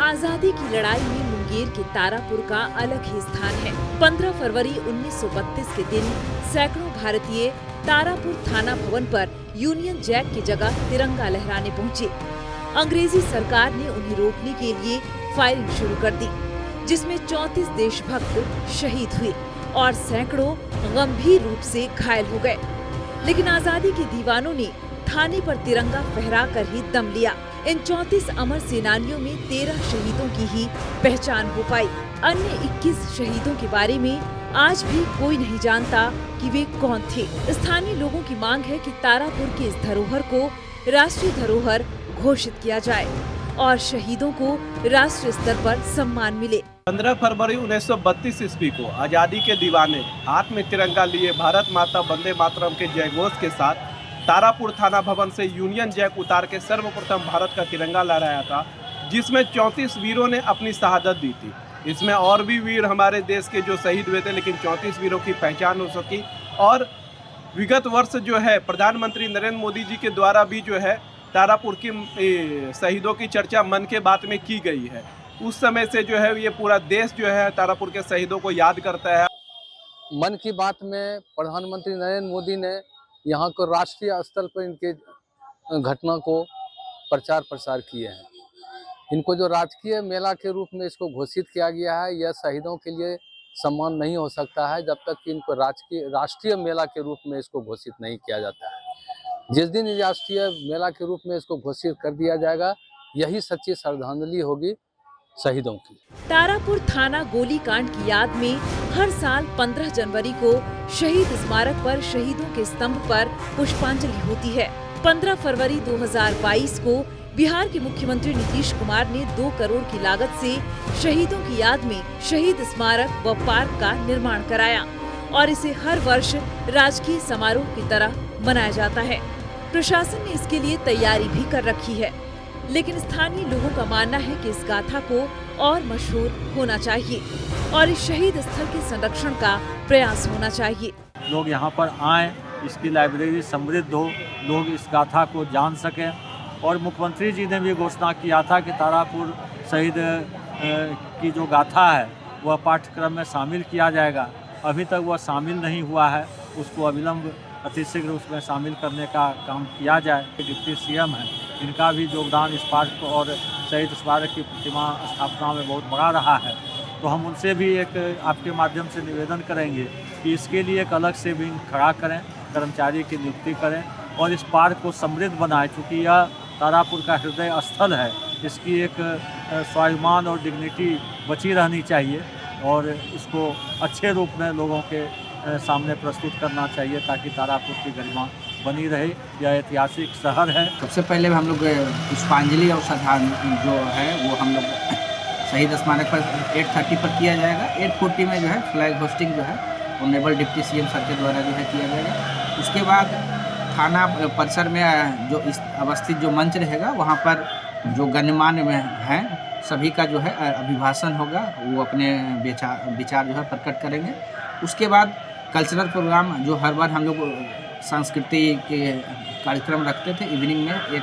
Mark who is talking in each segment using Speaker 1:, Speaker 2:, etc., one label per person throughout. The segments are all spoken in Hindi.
Speaker 1: आजादी की लड़ाई में मुंगेर के तारापुर का अलग ही स्थान है। 15 फरवरी 1932 के दिन सैकड़ों भारतीय तारापुर थाना भवन पर यूनियन जैक की जगह तिरंगा लहराने पहुंचे। अंग्रेजी सरकार ने उन्हें रोकने के लिए फायरिंग शुरू कर दी, जिसमें 34 देशभक्त शहीद हुए और सैकड़ों गंभीर रूप से घायल हो गए। लेकिन आजादी के दीवानों ने थाने पर तिरंगा फहराकर ही दम लिया। इन 34 अमर सेनानियों में 13 शहीदों की ही पहचान हो पाई। अन्य 21 शहीदों के बारे में आज भी कोई नहीं जानता कि वे कौन थे। स्थानीय लोगों की मांग है कि तारापुर की इस धरोहर को राष्ट्रीय धरोहर घोषित किया जाए और शहीदों को राष्ट्रीय स्तर पर सम्मान मिले।
Speaker 2: 15 फरवरी 1932 ईस्वी को आज़ादी के दीवाने हाथ में तिरंगा लिए भारत माता वंदे मातरम के जयघोष के साथ तारापुर थाना भवन से यूनियन जैक उतार के सर्वप्रथम भारत का तिरंगा लहराया था, जिसमें 34 वीरों ने अपनी शहादत दी थी। इसमें और भी वीर हमारे देश के जो शहीद हुए थे, लेकिन 34 वीरों की पहचान हो सकी। और विगत वर्ष जो है प्रधानमंत्री नरेंद्र मोदी जी के द्वारा भी जो है तारापुर की शहीदों की चर्चा मन की बात में की गई है। उस समय से जो है ये पूरा देश जो है तारापुर के शहीदों को याद करता है।
Speaker 3: मन की बात में प्रधानमंत्री नरेंद्र मोदी ने यहाँ को राष्ट्रीय स्तर पर इनके घटना को प्रचार प्रसार किए हैं। इनको जो राजकीय मेला के रूप में इसको घोषित किया गया है, यह शहीदों के लिए सम्मान नहीं हो सकता है जब तक कि इनको राष्ट्रीय मेला के रूप में इसको घोषित नहीं किया जाता है। जिस दिन राष्ट्रीय मेला के रूप में इसको घोषित कर दिया जाएगा, यही सच्ची श्रद्धांजलि होगी शहीदों की।
Speaker 1: तारापुर थाना गोलीकांड की याद में हर साल 15 जनवरी को शहीद स्मारक पर शहीदों के स्तंभ पर पुष्पांजलि होती है। 15 फरवरी 2022 को बिहार के मुख्यमंत्री नीतीश कुमार ने 2 करोड़ की लागत से शहीदों की याद में शहीद स्मारक व पार्क का निर्माण कराया और इसे हर वर्ष राजकीय समारोह की तरह मनाया जाता है। प्रशासन ने इसके लिए तैयारी भी कर रखी है, लेकिन स्थानीय लोगों का मानना है कि इस गाथा को और मशहूर होना चाहिए और इस शहीद स्थल के संरक्षण का प्रयास होना चाहिए।
Speaker 4: लोग यहाँ पर आएं, इसकी लाइब्रेरी समृद्ध हो, लोग इस गाथा को जान सकें। और मुख्यमंत्री जी ने भी घोषणा किया था कि तारापुर शहीद की जो गाथा है वह पाठ्यक्रम में शामिल किया जाएगा। अभी तक वह शामिल नहीं हुआ है, उसको अविलंब अतिशीघ्र उसमें शामिल करने का काम किया जाए। डिप्टी सीएम है, इनका भी योगदान इस पार्क और शहीद स्मारक की प्रतिमा स्थापना में बहुत बड़ा रहा है। तो हम उनसे भी एक आपके माध्यम से निवेदन करेंगे कि इसके लिए एक अलग से विंग खड़ा करें, कर्मचारी की नियुक्ति करें और इस पार्क को समृद्ध बनाएं। चूँकि यह तारापुर का हृदय स्थल है, इसकी एक स्वाभिमान और डिग्निटी बची रहनी चाहिए और इसको अच्छे रूप में लोगों के सामने प्रस्तुत करना चाहिए ताकि तारापुर की गरिमा बनी रहे। यह ऐतिहासिक शहर है।
Speaker 5: सबसे पहले हम लोग पुष्पांजलि और श्रद्धांजलि जो है वो हम लोग शहीद स्मारक पर 8:30 पर किया जाएगा। 8:40 में जो है फ्लैग होस्टिंग जो है ऑनरेबल डिप्टी सीएम सर के द्वारा जो है किया जाएगा। उसके बाद थाना परिसर में जो अवस्थित जो मंच रहेगा, वहाँ पर जो गणमान्य में हैं सभी का जो है अभिभाषण होगा, वो अपने विचार जो है प्रकट करेंगे। उसके बाद कल्चरल प्रोग्राम जो हर बार हम लोग संस्कृति के कार्यक्रम रखते थे इवनिंग में एक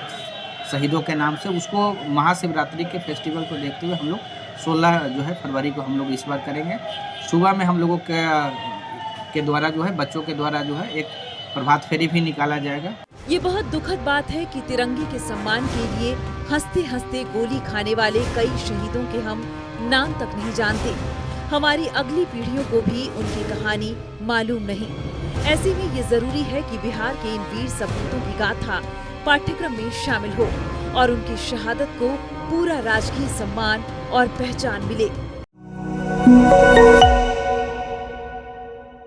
Speaker 5: शहीदों के नाम से, उसको महाशिवरात्रि के फेस्टिवल को देखते हुए हम लोग 16 जो है फरवरी को हम लोग इस बार करेंगे। सुबह में हम लोगों के द्वारा जो है बच्चों के द्वारा जो है एक प्रभात फेरी भी निकाला जाएगा।
Speaker 1: ये बहुत दुखद बात है कि तिरंगे के सम्मान के लिए हंसते हंसते गोली खाने वाले कई शहीदों के हम नाम तक नहीं जानते। हमारी अगली पीढ़ियों को भी उनकी कहानी मालूम नहीं। ऐसे में ये जरूरी है कि बिहार के इन वीर सपूतों की गाथा पाठ्यक्रम में शामिल हो और उनकी शहादत को पूरा राजकीय सम्मान और पहचान मिले।